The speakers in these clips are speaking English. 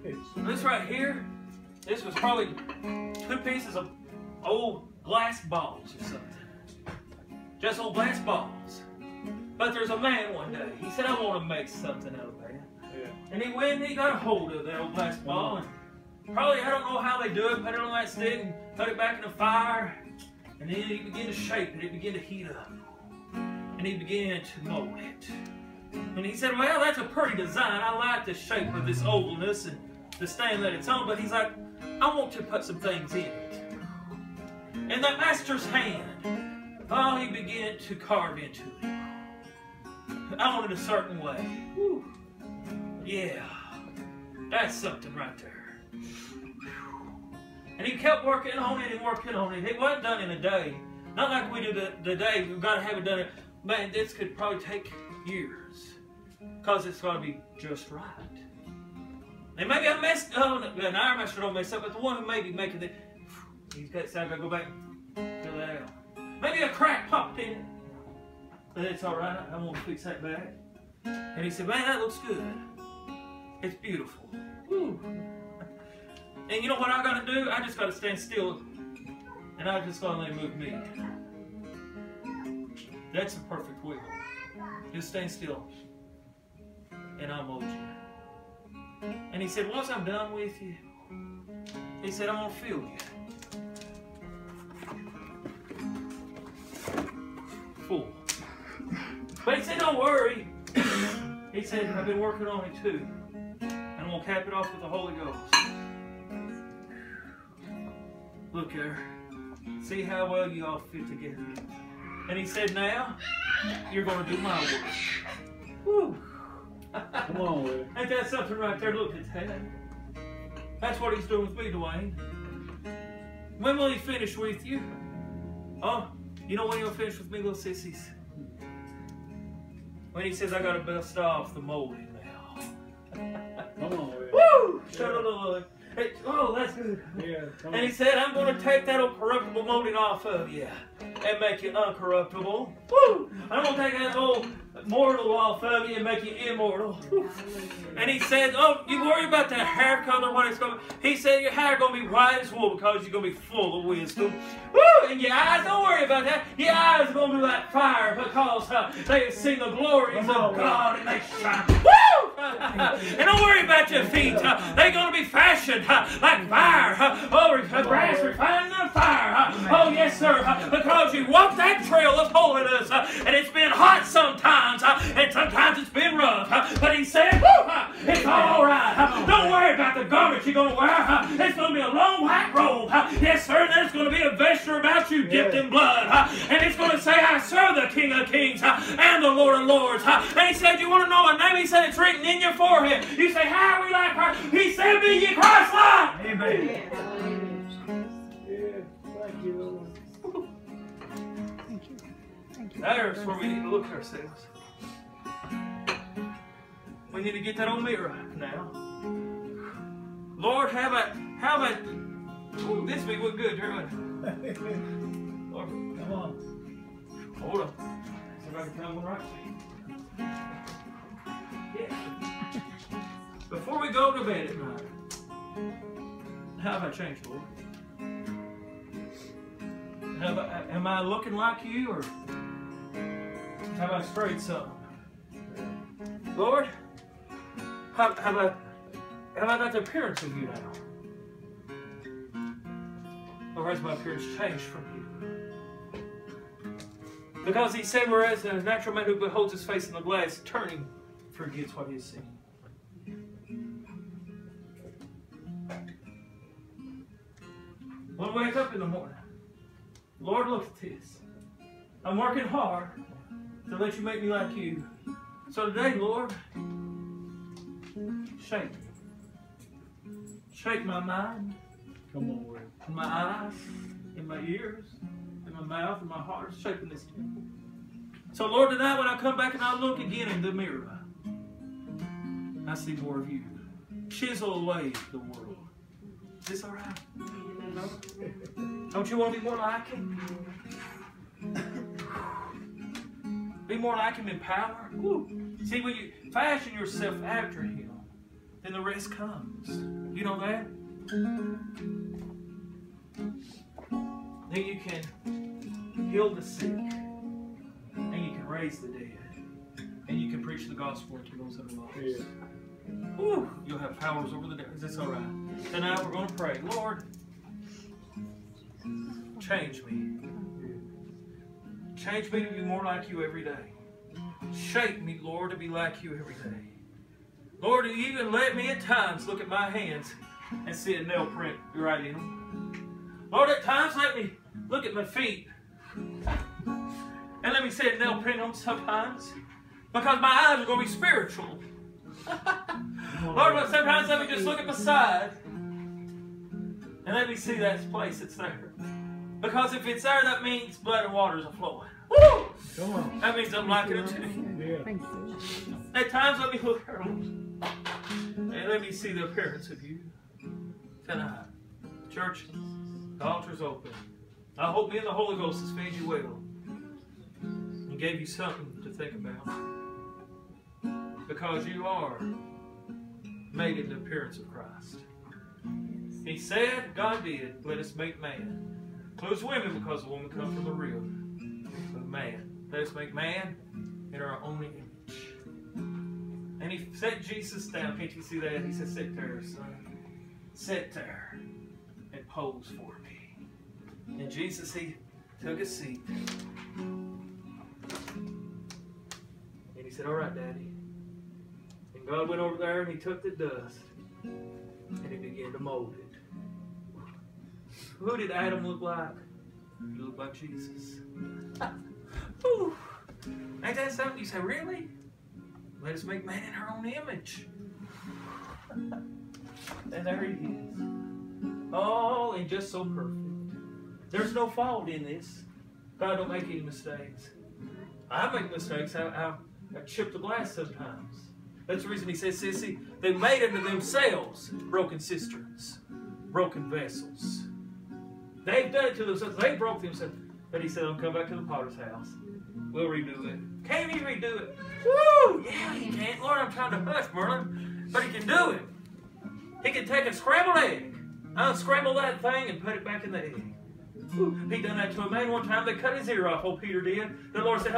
This right here, this was probably 2 pieces of old glass balls or something. Just old glass balls. But there's a man one day, he said, I want to make something out of that. Yeah. And he went and he got a hold of that old glass ball. And probably, I don't know how they do it, put it on that stick and put it back in the fire. And then he began to shape it, it began to heat up. And he began to mold it. And he said, well, that's a pretty design. I like the shape of this ovalness and the stand that it's on. But he's like, I want to put some things in it. And that master's hand, oh, he began to carve into it. I want it a certain way. Whew. Yeah, that's something right there. And he kept working on it and working on it. It wasn't done in a day. Not like we do today. We've got to have it done. Man, this could probably take years. Because it's got to be just right. And maybe I messed up. And our master don't mess up. But the one who may be making it, he's got to go back and fill that out. Maybe a crack popped in it. But it's all right. I'm going to fix that back. And he said, man, that looks good. It's beautiful. Woo. And you know what I got to do? I just got to stand still. And I just got to let him move me. That's the perfect will. Just stand still. And I'll mold you. And he said, once I'm done with you, he said, I'm going to feel you. Full. But he said, don't worry. He said, I've been working on it too. And I'm going to cap it off with the Holy Ghost. Look there. See how well you all fit together. And he said, now, you're going to do my work. Woo. Come on, Will. Ain't that something right there? Look at that. That's what he's doing with me, Dwayne. When will he finish with you? Oh, you know when he'll finish with me, little sissies? When he says, I got to bust off the molding now. Come on, Will. Woo! Shut up, hey, oh, that's good. Yeah, and he said, I'm going to take that old corruptible molding off of you and make you uncorruptible. Woo! I'm going to take that old mortal off of you and make you immortal. Woo. And he said, oh, you worry about that hair color, what it's going to be. He said, your hair going to be white as wool because you're going to be full of wisdom. Woo! And your eyes, don't worry about that. Your eyes are going to be like fire because they see the glories of God and they shine. Woo! And don't worry about your feet. They're going to be fashioned like fire. Brass refined in fire. Oh, yes, sir. Because you walk that trail of holiness. And it's been hot sometimes. And sometimes it's been rough. But he said, woo, it's all right. Don't worry about the garment you're going to wear. It's going to be a long white robe. Yes, sir. And there's going to be a vesture about you dipped in blood. And it's going to say, I serve the King of Kings and the Lord of Lords. And he said, you want to know my name? He said, it's written in your forehead. You say, how are we like Christ? He said, be ye Christ-like. Amen. Yeah, thank you, Lord. Thank you. Thank you. There's where we need to look at ourselves. We need to get that old mirror now. Lord, how about, ooh, this week look good, Lord, come on. Hold on. Somebody come one right. Yeah. Before we go to bed at night, how have I changed, Lord? Am I looking like you, or have I strayed some? Lord, have I got the appearance of you now? Or has my appearance changed from you? Because he said, whereas a natural man who beholds his face in the glass, turning, forgets what he has seen. When I wake up in the morning, Lord, look at this. I'm working hard to let you make me like you. So today, Lord, shape me. Shape my mind. Come on, Lord. In my eyes, in my ears, in my mouth, in my heart, shaping this temple. So, Lord, tonight when I come back and I look again in the mirror, I see more of you. Chisel away the world. Is this all right? No? Don't you want to be more like him? Be more like him in power? Woo. See, when you fashion yourself after him, then the the rest comes. You know that? Then you can heal the sick. And you can raise the dead. And you can preach the gospel to those that are lost. Yeah. Whew, you'll have powers over the devil. Is this all right? And now we're going to pray. Lord, change me. Change me to be more like you every day. Shape me, Lord, to be like you every day. Lord, even let me at times look at my hands and see a nail print right in them. Lord, at times let me look at my feet and let me see a nail print on them sometimes, because my eyes are going to be spiritual. Lord, but sometimes let me just look at my side and let me see that place that's there. Because if it's there, that means blood and waters are flowing. Woo! Come on. That means I'm liking it too. Yeah. At times, let me look at them and let me see the appearance of you tonight. Church, the altar's open. I hope me and the Holy Ghost has fed you well and gave you something to think about. Because you are made in the appearance of Christ. He said, God did, let us make man. Includes women, because the woman comes from the rib of man. Let us make man in our own image. And he set Jesus down. Can't you see that? He said, sit there, son. Sit there and pose for me. And Jesus, he took a seat. And he said, all right, Daddy. And God went over there and he took the dust and he began to mold it. Who did Adam look like? He looked like Jesus. Ooh. Ain't that something? You say, really? Let us make man in our own image. And there he is. Oh, and just so perfect. There's no fault in this. God don't make any mistakes. I make mistakes. I chip the glass sometimes. That's the reason he says, sissy, they made unto themselves broken cisterns, broken vessels. They've done it to themselves. They broke themselves. But he said, I'll come back to the potter's house. We'll redo it. Can he redo it? Woo! Yeah, he can. Lord, I'm trying to hush, Merlin. But he can do it. He can take a scrambled egg, unscramble that thing, and put it back in the egg. Woo. He done that to a man one time. They cut his ear off, old Peter did. The Lord said,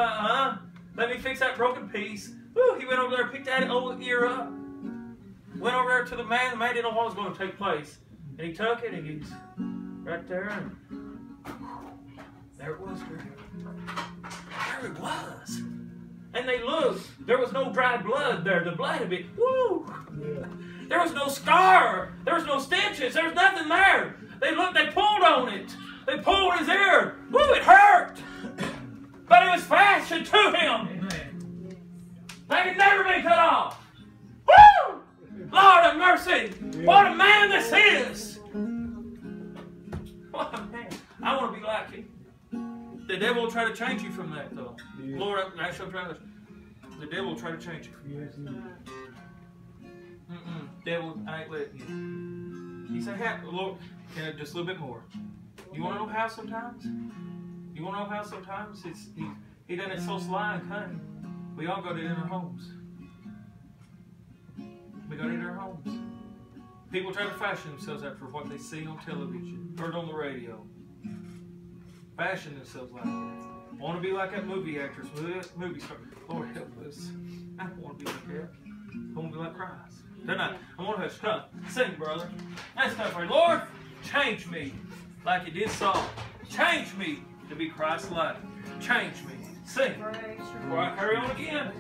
let me fix that broken piece. Woo. He went over there, picked that old ear up, went over there to the man. The man didn't know what was going to take place. And he took it, and he's right there, and there it was. There it was. And they looked. There was no dry blood there. The blood had been, woo! Yeah. There was no scar. There was no stitches. There was nothing there. They looked, they pulled on it. They pulled his ear. Woo, it hurt. But it was fashioned to him. Amen. They had never been cut off. Woo! Lord have mercy. Yeah. What a man this is. What a man. I want to be like him. The devil will try to change you from that, though. Yeah. Lord, actually, I'm trying to. The devil will try to change you from that. Devil, I ain't letting you. He said, hey, Lord, just a little bit more. You want to know how sometimes? You want to know how sometimes? He done it so sly and cunning. We all got it in our homes. We got it in our homes. People try to fashion themselves after what they see on television, heard on the radio. Fashion themselves like that. Want to be like that movie actress, movie star. Lord help us. I don't want to be like that. I want to be like Christ. Tonight, I want to hush. Come, sing, brother. That's time for you. Lord, change me like you did Saul. Change me to be Christ-like. Change me. Sing. Before I carry on again.